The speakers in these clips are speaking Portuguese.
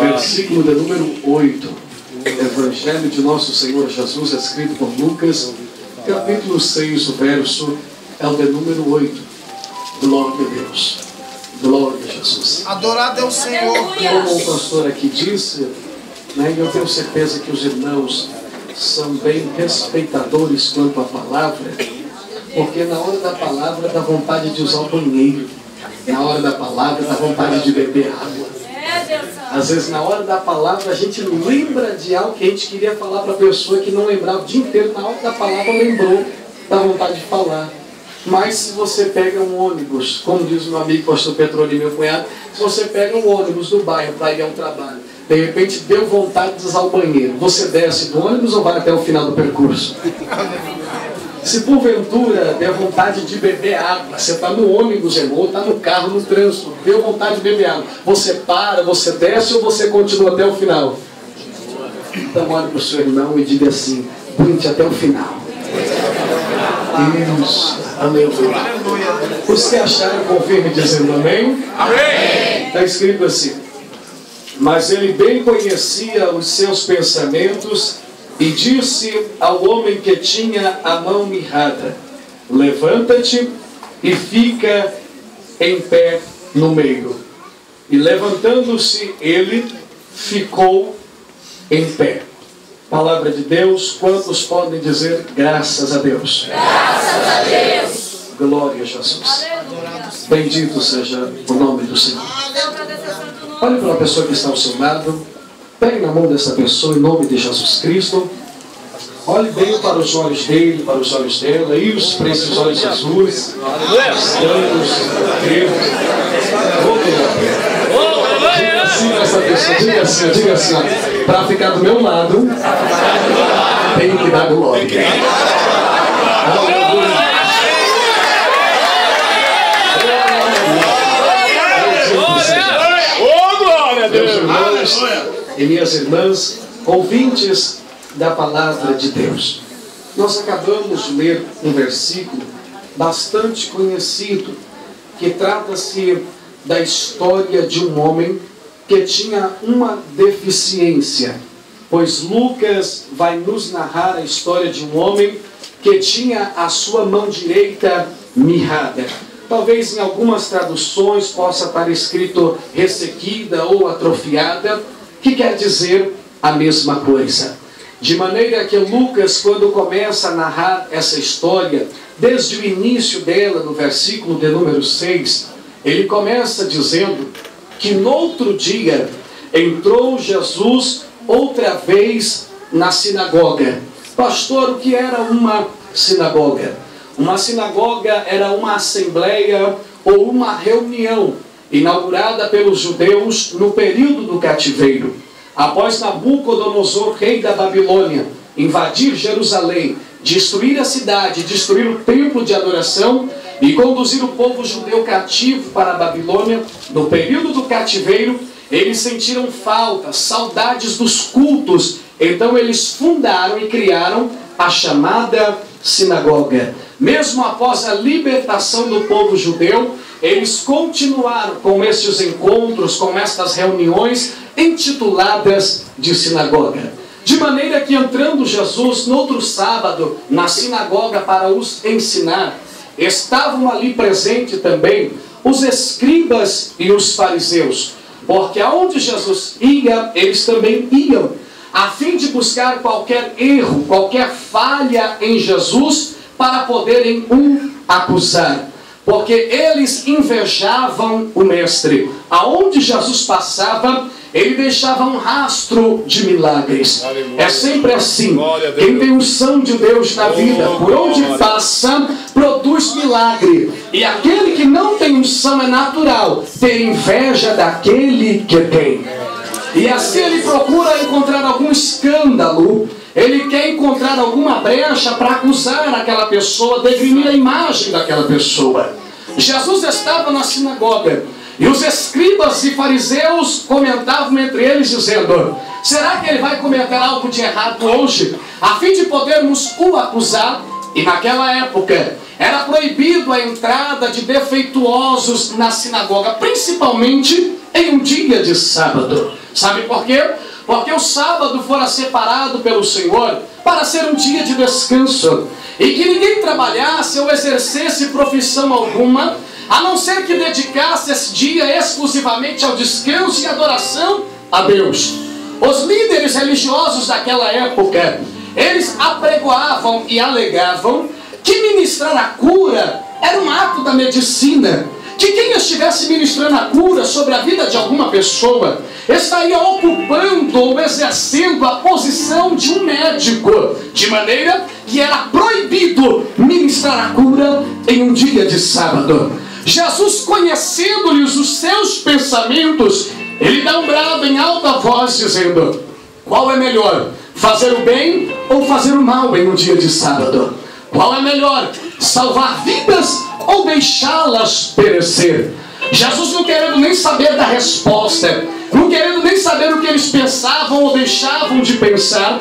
versículo de número 8. Evangelho de Nosso Senhor Jesus, escrito por Lucas, capítulo 6, o verso é o de número 8. Glória a Deus. Glória a Jesus. Adorado é o Senhor. Como o pastor aqui disse, né, eu tenho certeza que os irmãos são bem respeitadores quanto à palavra, porque na hora da palavra dá vontade de usar o banheiro, na hora da palavra dá vontade de beber água. Às vezes na hora da palavra a gente lembra de algo que a gente queria falar para a pessoa que não lembrava o dia inteiro, na hora da palavra lembrou, dá vontade de falar. Mas se você pega um ônibus, como diz o meu amigo pastor Petroni, meu cunhado, se você pega um ônibus do bairro para ir ao trabalho, de repente deu vontade de usar o banheiro, você desce do ônibus ou vai até o final do percurso? Se porventura der vontade de beber água, você está no ônibus, ou está no carro, no trânsito, deu vontade de beber água, você para, você desce ou você continua até o final? Então olhe para o seu irmão e diga assim: brinde até o final. Isso, amém. Os que acharam, confirme dizendo amém. Amém. Está escrito assim: mas ele bem conhecia os seus pensamentos e disse ao homem que tinha a mão mirrada: levanta-te e fica em pé no meio. E levantando-se ele, ficou em pé. Palavra de Deus, quantos podem dizer graças a Deus? Graças a Deus! Glória a Jesus. Bendito seja o nome do Senhor. Olhe para a pessoa que está ao seu lado, pegue na mão dessa pessoa em nome de Jesus Cristo. Olhe bem para os olhos dele, para os olhos dela, e os para esses olhos azuis, estranhos, verdes. Diga assim para essa pessoa, diga assim, para ficar do meu lado, tem que dar glória. Meus irmãos e minhas irmãs, ouvintes da palavra de Deus, nós acabamos de ler um versículo bastante conhecido, que trata-se da história de um homem que tinha uma deficiência, pois Lucas vai nos narrar a história de um homem que tinha a sua mão direita mirrada. Talvez em algumas traduções possa estar escrito ressequida ou atrofiada, que quer dizer a mesma coisa. De maneira que Lucas, quando começa a narrar essa história, desde o início dela, no versículo de número 6, ele começa dizendo que no outro dia entrou Jesus outra vez na sinagoga. Pastor, o que era uma sinagoga? Uma sinagoga era uma assembleia ou uma reunião inaugurada pelos judeus no período do cativeiro. Após Nabucodonosor, rei da Babilônia, invadir Jerusalém, destruir a cidade, destruir o templo de adoração e conduzir o povo judeu cativo para a Babilônia, no período do cativeiro, eles sentiram falta, saudades dos cultos. Então eles fundaram e criaram a chamada sinagoga. Mesmo após a libertação do povo judeu, eles continuaram com estes encontros, com estas reuniões intituladas de sinagoga. De maneira que, entrando Jesus no outro sábado na sinagoga para os ensinar, estavam ali presentes também os escribas e os fariseus, porque aonde Jesus ia, eles também iam, a fim de buscar qualquer erro, qualquer falha em Jesus, para poderem o acusar. Porque eles invejavam o mestre. Aonde Jesus passava, ele deixava um rastro de milagres. Aleluia. É sempre assim. Quem tem unção de Deus na vida, por onde passa, produz milagre. E aquele que não tem unção é natural ter inveja daquele que tem. E assim ele procura encontrar algum escândalo. Ele quer encontrar alguma brecha para acusar aquela pessoa, degrinir a imagem daquela pessoa. Jesus estava na sinagoga e os escribas e fariseus comentavam entre eles dizendo: será que ele vai cometer algo de errado hoje, a fim de podermos o acusar? E naquela época era proibido a entrada de defeituosos na sinagoga, principalmente em um dia de sábado. Sabe por quê? Porque o sábado fora separado pelo Senhor para ser um dia de descanso, e que ninguém trabalhasse ou exercesse profissão alguma, a não ser que dedicasse esse dia exclusivamente ao descanso e adoração a Deus. Os líderes religiosos daquela época, eles apregoavam e alegavam que ministrar a cura era um ato da medicina, que quem estivesse ministrando a cura sobre a vida de alguma pessoa estaria ocupando ou exercendo a posição de um médico, de maneira que era proibido ministrar a cura em um dia de sábado. Jesus, conhecendo-lhes os seus pensamentos, ele dá um brado em alta voz, dizendo: qual é melhor, fazer o bem ou fazer o mal em um dia de sábado? Qual é melhor, salvar vidas ou deixá-las perecer? Jesus, não querendo nem saber da resposta, não querendo nem saber o que eles pensavam ou deixavam de pensar,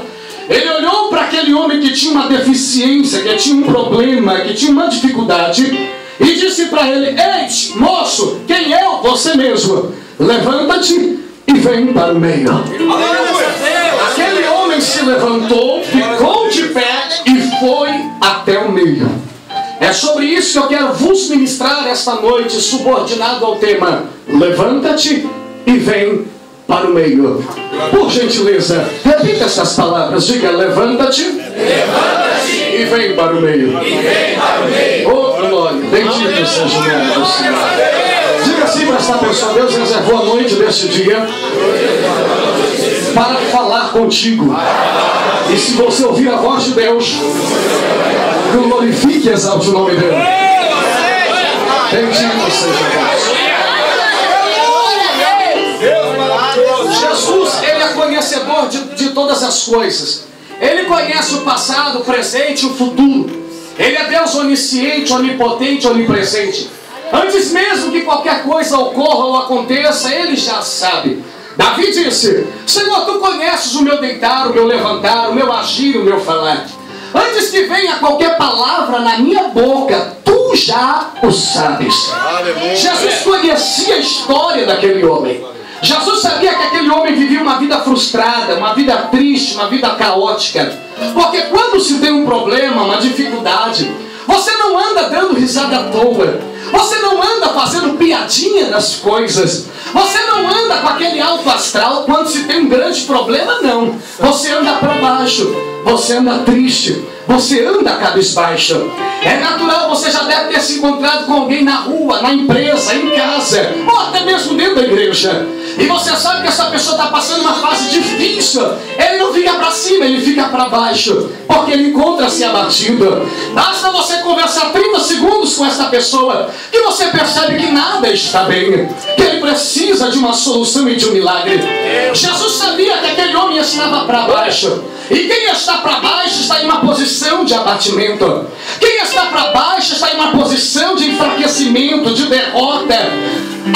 ele olhou para aquele homem que tinha uma deficiência, que tinha um problema, que tinha uma dificuldade, e disse para ele: ei, moço, quem é? Você mesmo. Levanta-te e vem para o meio. Aquele homem se levantou, ficou de pé e foi até o meio. É sobre isso que eu quero vos ministrar esta noite, subordinado ao tema: levanta-te e vem para o meio. Por gentileza, repita essas palavras. Diga: levanta-te e vem para o meio. Oh, glória, bendito seja o nome do Senhor. Diga assim para esta pessoa: Deus reservou a noite deste dia para falar contigo. E se você ouvir a voz de Deus, glorifique e exalte o nome dele. Bendito seja Deus. Jesus, ele é conhecedor de todas as coisas. Ele conhece o passado, o presente e o futuro. Ele é Deus onisciente, onipotente, onipresente. Antes mesmo que qualquer coisa ocorra ou aconteça, ele já sabe. Davi disse: Senhor, tu conheces o meu deitar, o meu levantar, o meu agir, o meu falar. Antes que venha qualquer palavra na minha boca, tu já o sabes. Aleluia. Jesus conhecia a história daquele homem. Jesus sabia que aquele homem vivia uma vida frustrada, uma vida triste, uma vida caótica. Porque quando se tem um problema, uma dificuldade, você não anda dando risada à toa. Você não anda fazendo piadinha das coisas. Você não anda com aquele alto astral quando se tem um grande problema, não. Você anda para baixo. Você anda triste. Você anda cabisbaixo. É natural, você já deve ter se encontrado com alguém na rua, na empresa, em casa, ou até mesmo dentro da igreja. E você sabe que essa pessoa está passando uma fase difícil. Ele não fica para cima, ele fica para baixo, porque ele encontra-se abatido. Basta você conversar 30 segundos com essa pessoa que você percebe que nada está bem, que ele precisa de uma solução e de um milagre. Jesus sabia que aquele homem estava para baixo. E quem está para baixo está em uma posição de abatimento. Quem está para baixo está em uma posição de enfraquecimento, de derrota.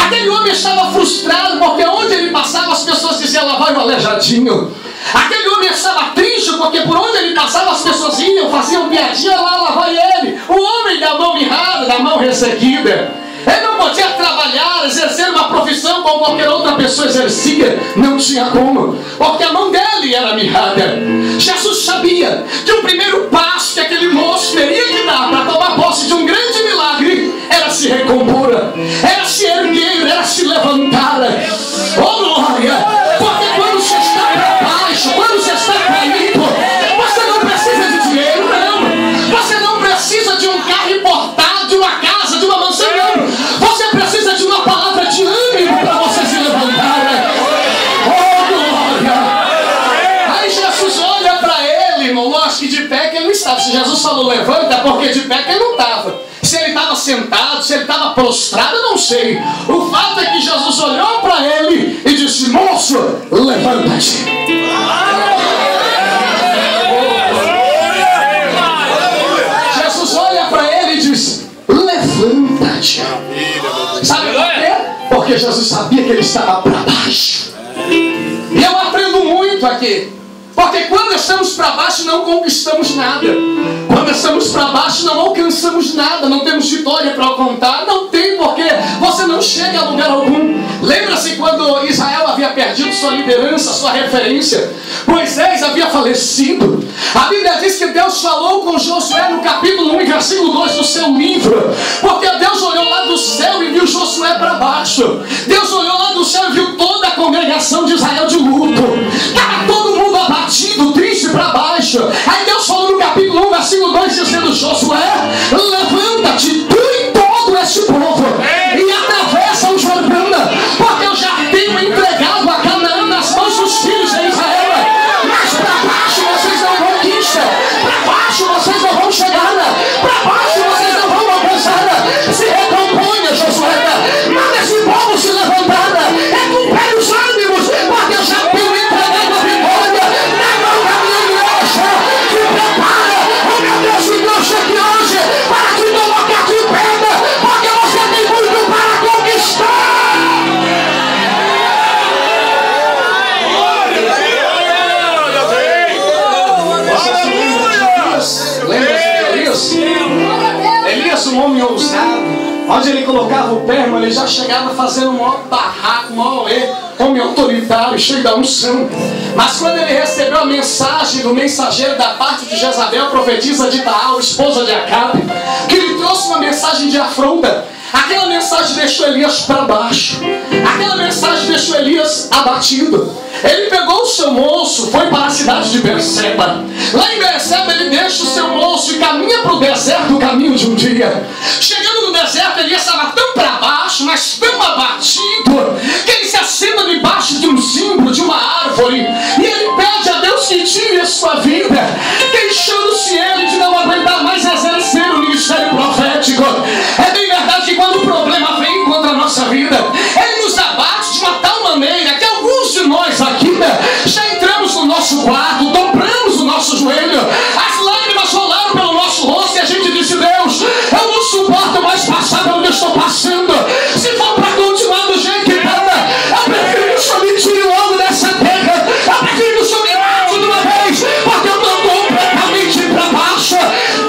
Aquele homem estava frustrado porque onde ele passava as pessoas diziam: lá vai o aleijadinho. Aquele homem estava triste porque por onde ele passava as pessoas iam, faziam piadinha: lá vai ele, o homem da mão mirrada, da mão resseguida. Ele não podia trabalhar, exercer uma profissão como qualquer outra pessoa exercia. Não tinha como, porque a mão dele era mirrada. Jesus sabia que o primeiro passo que aquele moço teria que dar para tomar posse de um grande milagre era se recompor, era se erguer, era se levantar. Oh glória! Porque quando você está para baixo, quando você está caído, você não precisa de dinheiro, não. Você não precisa de um carro importado, de uma casa, de uma mansão, não. Você precisa de uma palavra de ânimo para você se levantar. Oh glória! Aí Jesus olha para ele, irmão. Acho que de pé que ele não estava. Se Jesus falou levanta, porque de pé que ele não estava. Se ele estava sentado, se ele estava prostrado, eu não sei. O fato é que Jesus olhou para ele e disse: moço, levanta-te. Jesus olha para ele e diz: levanta-te. Sabe por quê? Porque Jesus sabia que ele estava para baixo. E eu aprendo muito aqui. Porque quando estamos para baixo não conquistamos nada. Quando estamos para baixo não alcançamos nada. Não temos vitória para contar. Não tem, porque você não chega a lugar algum. Lembra-se quando Israel havia perdido sua liderança, sua referência? Moisés havia falecido. A Bíblia diz que Deus falou com Josué no capítulo 1 e versículo 2 do seu livro. Porque Deus olhou lá do céu e viu Josué para baixo. Deus olhou lá do céu e viu toda a congregação de Israel de luto. Estava todo mundo abatido, triste, para baixo. Aí Deus falou no capítulo 1, versículo 2, dizendo: Josué, levanta-te, tu e todo este povo, e atravessa o Jordão, porque eu já tenho entregado a Canaã nas mãos dos filhos de Israel. Mas para baixo vocês não conquistam, para baixo vocês não vão chegar, para baixo vocês não vão alcançar. Se recomponha, Josué, manda esse povo se levantar, recupere os ânimos, porque eu já tenho entregado a vitória na mão da minha igreja. Se prepara, o meu Deus te trouxe aqui hoje para te colocar de pé, porque você tem muito para conquistar. Elias, um homem ousado, onde ele colocava o pé, ele já chegava fazendo um maior barraco, homem autoritário, cheio da unção. Mas quando ele recebeu a mensagem do mensageiro da parte de Jezabel, profetisa de Baal, esposa de Acabe, que lhe trouxe uma mensagem de afronta, aquela mensagem deixou Elias para baixo. Aquela mensagem deixou Elias abatido. Ele pegou o seu moço, foi para a cidade de Berseba. Lá em Berseba ele deixa o seu moço e caminha para o deserto, o caminho de um dia. Chegando no deserto, Elias estava tão para baixo, mas tão abatido, que ele se assenta debaixo de um zimbro, de uma árvore, e ele pede a Deus que tire a sua vida, deixando-se ele de não aguentar mais exercer o ministério profético. É bem verdade que quando o problema vem contra a nossa vida, ele nos abate de uma tal maneira que alguns de nós aqui já entramos no nosso quarto, dobramos o nosso joelho, as lágrimas rolaram pelo nosso rosto e a gente disse: Deus, eu não suporto mais passar pelo que eu estou passando. Se for para continuar do jeito que está, eu prefiro que o Senhor me tire logo dessa terra. Eu prefiro que o Senhor me mate de uma vez, porque eu estou completamente para baixo.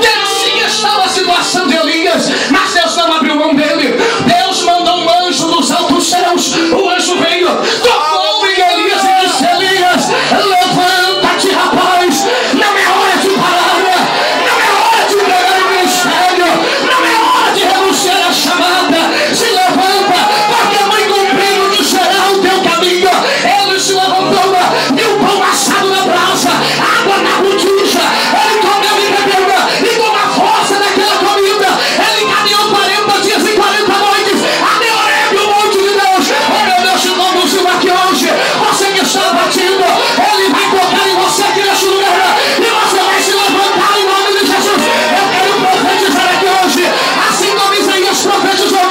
E assim estava a situação de Elias, mas Deus não abriu mão dele. Deus mandou um anjo dos altos céus. O anjo veio, tocou em Elias e disse: Elias, levanta-te, rapaz. Não é hora de parar, não é hora de pegar o ministério, não é hora de renunciar à chamada. Se levanta, porque a mãe cumprindo que será o teu caminho. Ele se levantou, viu o pão assado na brasa, água na botija. Ele comeu e bebeu, e com a força daquela comida, ele caminhou 40 dias e 40 noites até Horebe, o monte de Deus. Oh, meu Deus, te conduziu aqui hoje. Você que está batido, ele vai tocar em você aqui neste lugar, e você vai se levantar em nome de Jesus. Eu quero profetizar aqui hoje, assim como Isaías profetizou no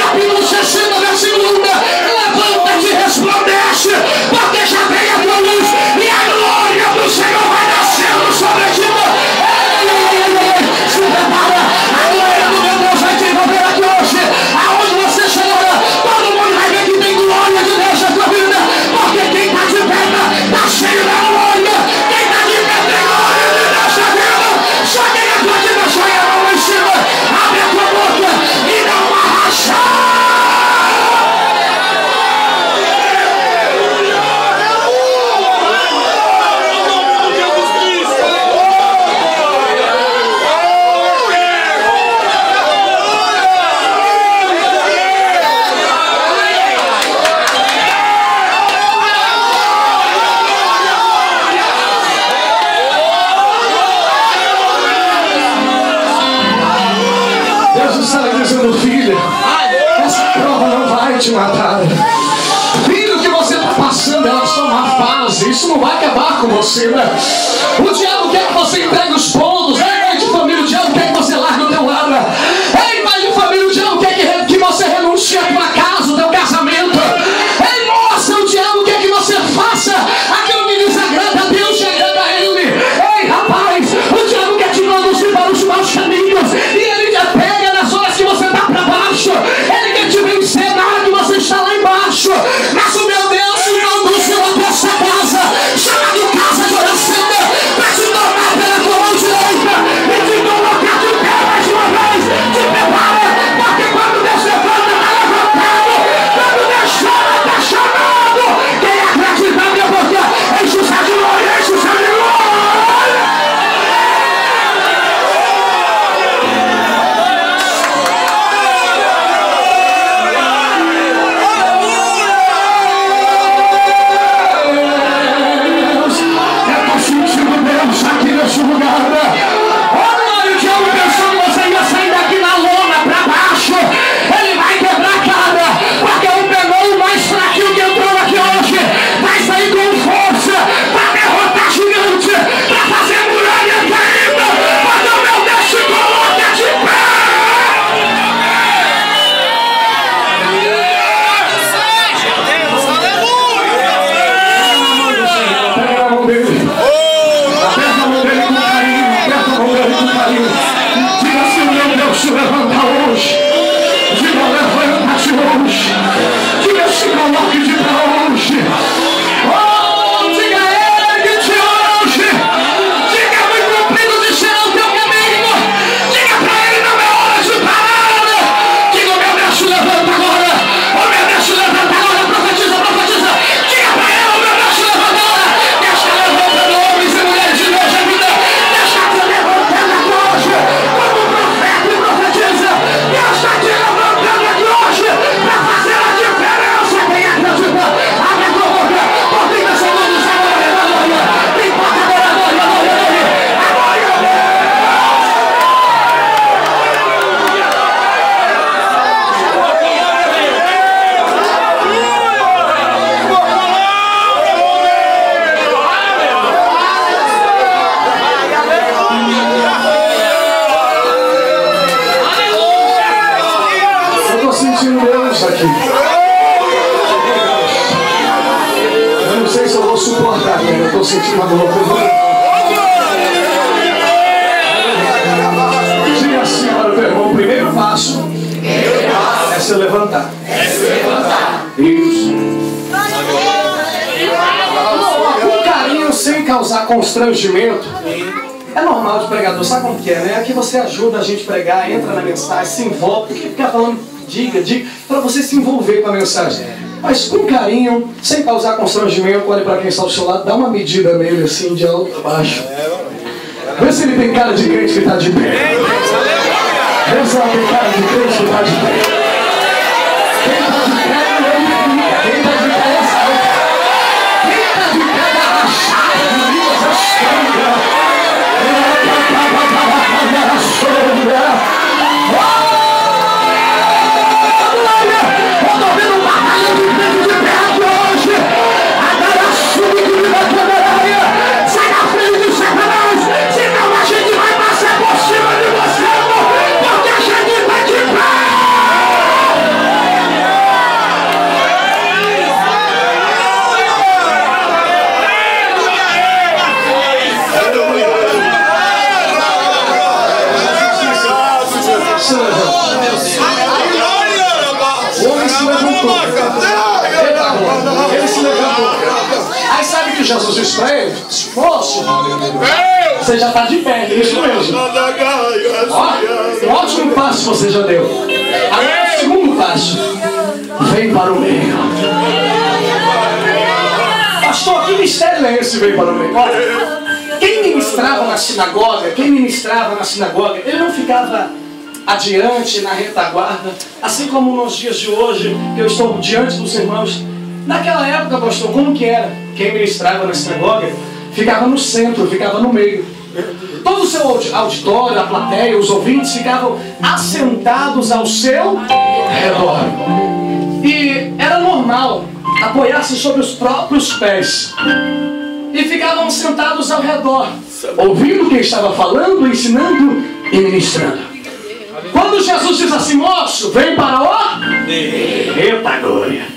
capítulo 60, versículo 1: levanta-te e resplandece, porque já vem a tua luz e a glória do Senhor vai nascendo sobre ti. Se prepara, a glória do meu Deus vai te envolver aqui hoje. Aonde você chegar, todo mundo vai ver que tem glória de Deus na tua vida, porque quem está de pé está cheio da glória. Quem está de pé tem glória de Deus na vida. Só quem é tua vida, só é a mão em cima. Abre a tua boca e dá uma rachada. Deus está dizendo: filha, essa prova não vai te matar. Filho, o que você está passando é só uma fase. Isso não vai acabar com você, né? O diabo quer que você entregue os pontos. Ei, pai de família, o diabo quer que você largue o teu lar. Ei, pai de família, o diabo quer que você renuncie a tua casa, o teu casamento. Ei, moça, o diabo quer que você faça aquilo que desagrada a Deus e agrada a Ele. Ei, rapaz, o diabo quer te conduzir para os maus caminhos, e ele te pega nas horas que você está para baixo. Ele quer te vencer na hora que você está lá embaixo. Mas o meu Deus te conduziu até essa casa, chamada casa de oração. sei se eu vou suportar, né? Eu estou sentindo uma dor. Diga assim, olha, meu irmão, o primeiro passo é se levantar. Isso. Com carinho, sem causar constrangimento. É normal de pregador, sabe como que é, né? Aqui você ajuda a gente a pregar, entra na mensagem, se envolve. Por que ficar falando, diga, para você se envolver com a mensagem? Mas com carinho, sem causar constrangimento, olhe para quem está ao seu lado, dá uma medida nele assim, de alto a baixo. Vê se ele tem cara de crente que está de pé. Vê se ela tem cara de crente que está de pé. Quem está de pé, quem está de pé, sabe? Quem está de pé, dá rachada, Deus, a sombra. Jesus disse para ele: moço, você já está de pé, isso mesmo. Ó, um ótimo passo você já deu. Agora o segundo passo: vem para o meio. Pastor, que mistério é esse? Vem para o meio. Olha, quem ministrava na sinagoga, ele não ficava adiante, na retaguarda, assim como nos dias de hoje, que eu estou diante dos irmãos. Naquela época, pastor, como que era? Quem ministrava na sinagoga ficava no centro, ficava no meio. Todo o seu auditório, a plateia, os ouvintes ficavam assentados ao seu redor. E era normal apoiar-se sobre os próprios pés. E ficavam sentados ao redor, ouvindo quem estava falando, ensinando e ministrando. Quando Jesus diz assim: moço, vem para o... Eita glória!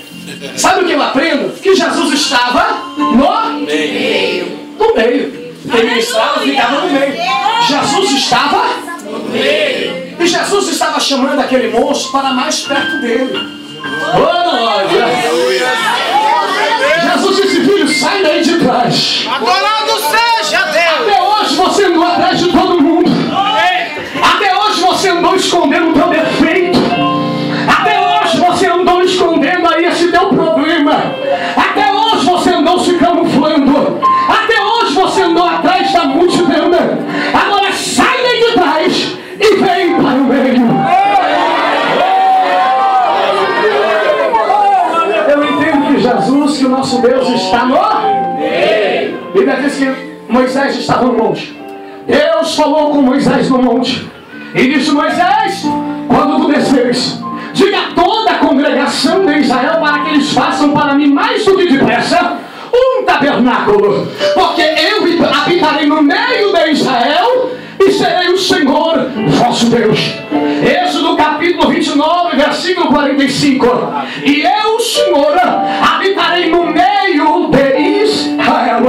Sabe o que eu aprendo? Que Jesus estava no meio. No meio. Quem ministrava ficava no meio. Jesus estava no meio. E Jesus estava chamando aquele moço para mais perto dele. Glória! Jesus disse: filho, sai daí de trás. Adorado seja Deus! Até hoje você andou atrás de todo mundo. Até hoje você andou escondendo o teu defeito. Até hoje você andou escondendo aí esse teu problema. Até hoje você andou se camuflando. Até hoje você andou atrás da multidão. Agora sai daí de trás e vem para o meio. Eu entendo que Jesus, que o nosso Deus está no meio. Bíblia diz que Moisés estava no monte. Deus falou com Moisés no monte e disse: Moisés, quando tu desceres, diga a toda a congregação de Israel para que eles façam para mim mais do que depressa um tabernáculo, porque eu habitarei no meio de Israel e serei o Senhor vosso Deus. Êxodo capítulo 29, versículo 45. E eu, Senhor, habitarei no meio de Israel.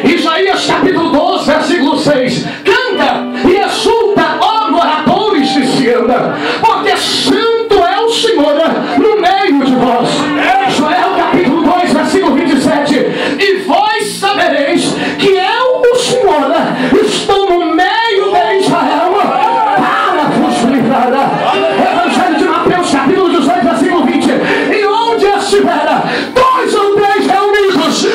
Isaías capítulo 12, versículo 6. Canta e exulta, ó moradores de Sião, porque santo é o Senhor no meio de vós. Joel capítulo 2, versículo 27. E vós sabereis que eu, o Senhor, estou no meio de Israel para vos livrar. Evangelho de Mateus capítulo 18, versículo 20. E onde estiver dois ou três reunidos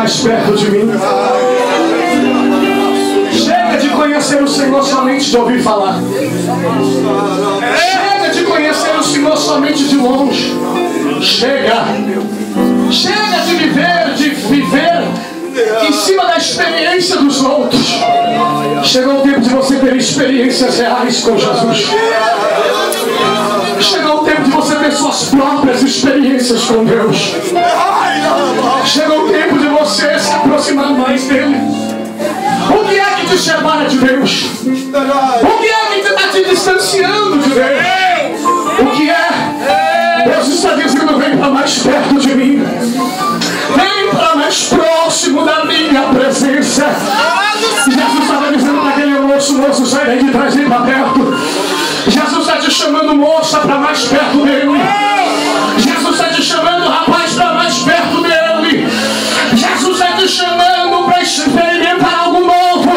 mais perto de mim. Chega de conhecer o Senhor somente de ouvir falar. Chega de conhecer o Senhor somente de longe. Chega de viver em cima da experiência dos outros. Chegou o tempo de você ter experiências reais com Jesus. Chegou o tempo de você ter suas próprias experiências com Deus. Chegou o tempo de você se aproximar mais dele. O que é que te separa de Deus? O que é que está te distanciando de Deus? O que é? Deus está dizendo: vem para mais perto de mim. Vem para mais próximo da minha presença. Jesus estava dizendo para aquele moço, sai daí de trás, vem para perto. Jesus está te chamando, moça, para mais perto dele. Jesus está te chamando, rapaz, para mais perto dele. Jesus está te chamando para experimentar algo novo,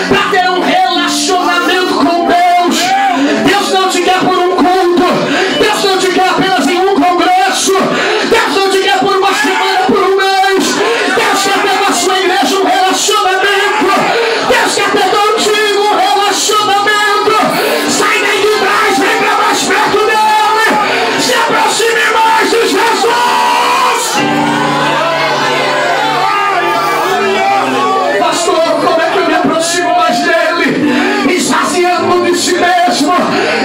para ter um relacionamento com Deus. Deus não te quer por um culto. Deus não te quer apenas em um congresso. Deus não te quer por uma semana, por um mês. Deus quer ter na sua igreja um relacionamento. Deus quer ter contigo um relacionamento. Sai daí de trás, vem para mais perto dele. Se aproxime mais de Jesus. Pastor, como é que eu me aproximo mais dele? Esvaziando de si mesmo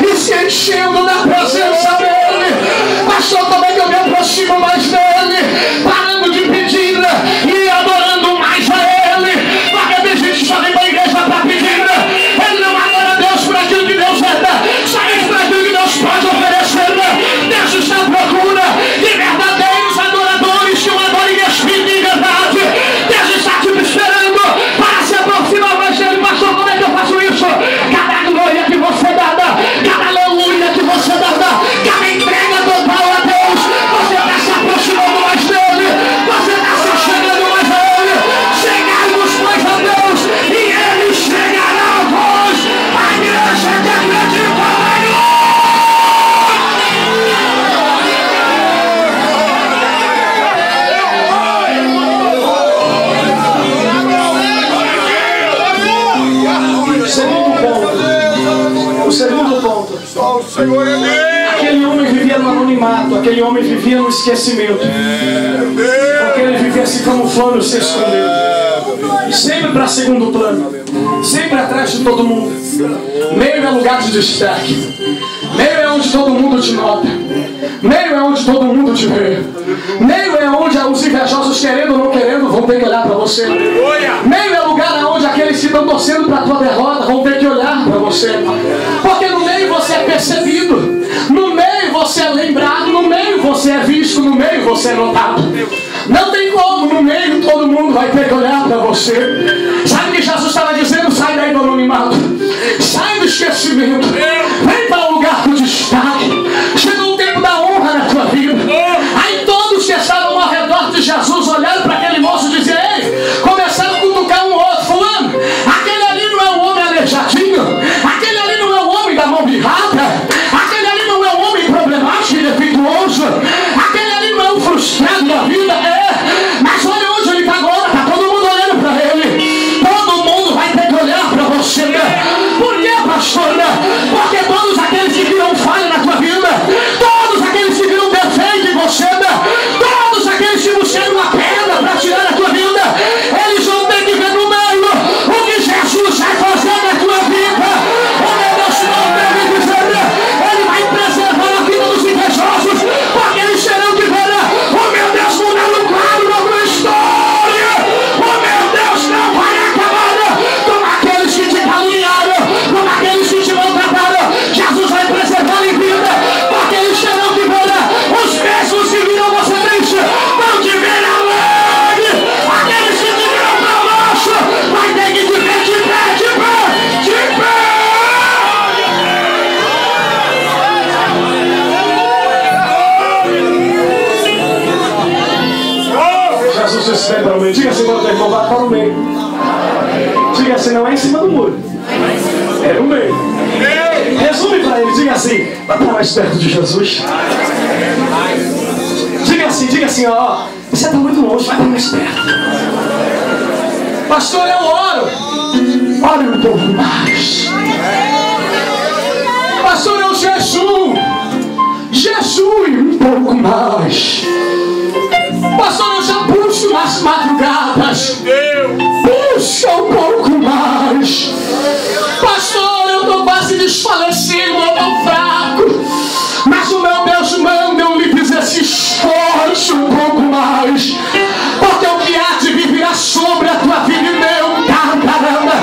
e se enchendo da presença dele. Pastor, como é que eu me aproximo mais dele? Parando de pedir e adorando mais a ele. Porque tem gente que só vem para a igreja para pedir. Ele não adora a Deus por aquilo que Deus é, somente por aquilo que Deus pode oferecer. Deus está à procura de verdadeiros adoradores que o adorem em espírito e em verdade. Deus está te esperando para se aproximar mais dele. Pastor, como é que eu faço isso? Cada glória que você dá, cada aleluia que você dá, cada entrega total a Deus, você está se aproximando mais dele, você está se chegando mais a ele. Chegai-vos, pois, a Deus, e ele chegará a vós. A igreja que acredita O segundo ponto. Aquele homem vivia no anonimato, aquele homem vivia no esquecimento. Porque ele vivia se camuflando, se escondendo. Sempre para segundo plano. Sempre atrás de todo mundo. Meio é lugar de destaque. Meio é onde todo mundo te nota. Meio é onde todo mundo te vê. Meio é onde os invejosos, querendo ou não querendo, vão ter que olhar para você. Meio é lugar onde aqueles que estão torcendo para a tua derrota vão ter que olhar para você. Porque no meio você é percebido. No meio você é lembrado. No meio você é visto. No meio você é notado. Não tem como. No meio todo mundo vai ter que olhar para você. Sabe o que Jesus estava dizendo? Sai daí do anonimato. Sai do esquecimento. Vem para o lugar do destaque. Chegou o tempo da honra na tua vida. Aí todos que estavam ao redor de Jesus olharam para aquele moço e diziam: ei, começaram a cutucar um outro. Fulano, aquele ali não é um homem aleijadinho. Aquele ali não é um homem da mão mirrada. Aquele ali não é um homem problemático e defeituoso. Aquele ali não é um frustrado da vida. Mas olha onde ele está agora. Está todo mundo olhando para ele. Todo mundo vai ter que olhar para você. Por que, pastor? Porque todos aqueles que viram falha na tua vida, todos aqueles que viram defeito em você, todos aqueles que buscaram uma pedra para tirar a tua vida, eles vão ter que ver no meio o que Jesus vai fazer na tua vida. O meu Deus não deve dizer, ele vai preservar a vida dos invejosos, porque eles terão que ver o meu Deus mudar o quadro da tua história. O meu Deus não vai acabar com aqueles que te caluniaram, com aqueles que te maltrataram. Jesus vai preservar em vida, porque eles terão que ver os mesmos que viram você triste, vão te ver alegre. Aqueles que te viram para baixo, vai ter que te ver de pé, de pé, de pé. Jesus disse: vem para o meio. Diga assim para o teu irmão: vai para o meio. Diga assim: não é em cima do muro, é no meio. Resume para ele, diga assim: vai para mais perto de Jesus. Diga assim: assim, diga assim, ó, você está muito longe, vai mais perto. Pastor, eu oro. Ore um pouco mais. Pastor, eu jejuo. Jejue um pouco mais. Pastor, eu já busco nas madrugadas. Puxa um pouco mais. Pastor, eu estou quase desfalecendo, eu estou fraco. Mas o meu Deus manda eu lhe dizer assim, esforce um pouco mais. Porque o que há de vir virá sobre a tua vida e meu caramba.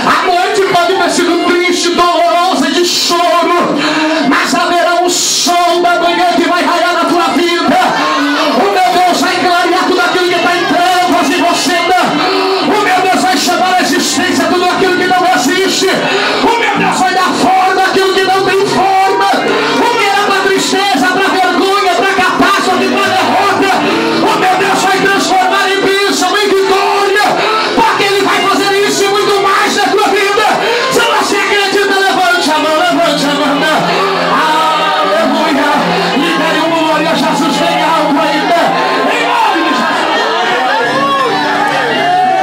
A noite pode ter sido triste, dolorosa, de choro. Mas haverá um sol da manhã que vai raiar na tua vida. O meu Deus vai clarear tudo aquilo que está em trevas e você não. O meu Deus vai chamar a existência tudo aquilo que não existe. O meu Deus vai dar forma àquilo que não tem forma. O que era para tristeza, para vergonha, para catástrofe, para derrota, o meu Deus vai transformar em bênção, em vitória. Porque Ele vai fazer isso e muito mais na tua vida. Se você acredita, levante a mão, levante a mão. Aleluia. Libere um glória a Jesus, vem algo ainda. Em nome de Jesus.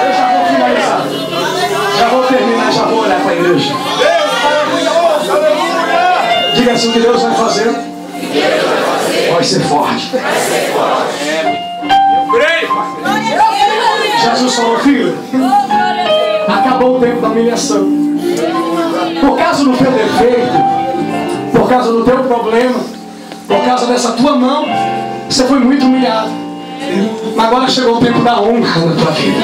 Eu já vou finalizar. Já vou terminar, já vou olhar para a igreja. Diga assim, o que Deus vai fazer? Vai ser forte. Eu creio, Pai. Jesus falou, filho, acabou o tempo da humilhação. Por causa do teu defeito, por causa do teu problema, por causa dessa tua mão, você foi muito humilhado. Mas agora chegou o tempo da honra na tua vida.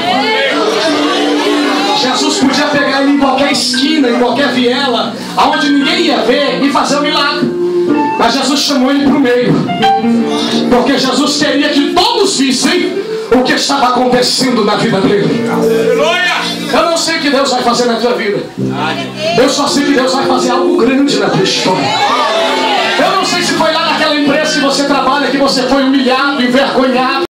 Jesus podia pegar ele em qualquer esquina, em qualquer viela, aonde ninguém ia ver e fazer um milagre. Mas Jesus chamou ele para o meio, porque Jesus queria que todos vissem o que estava acontecendo na vida dele. Eu não sei o que Deus vai fazer na tua vida. Eu só sei que Deus vai fazer algo grande na tua história. Eu não sei se foi lá naquela empresa que você trabalha, que você foi humilhado, envergonhado.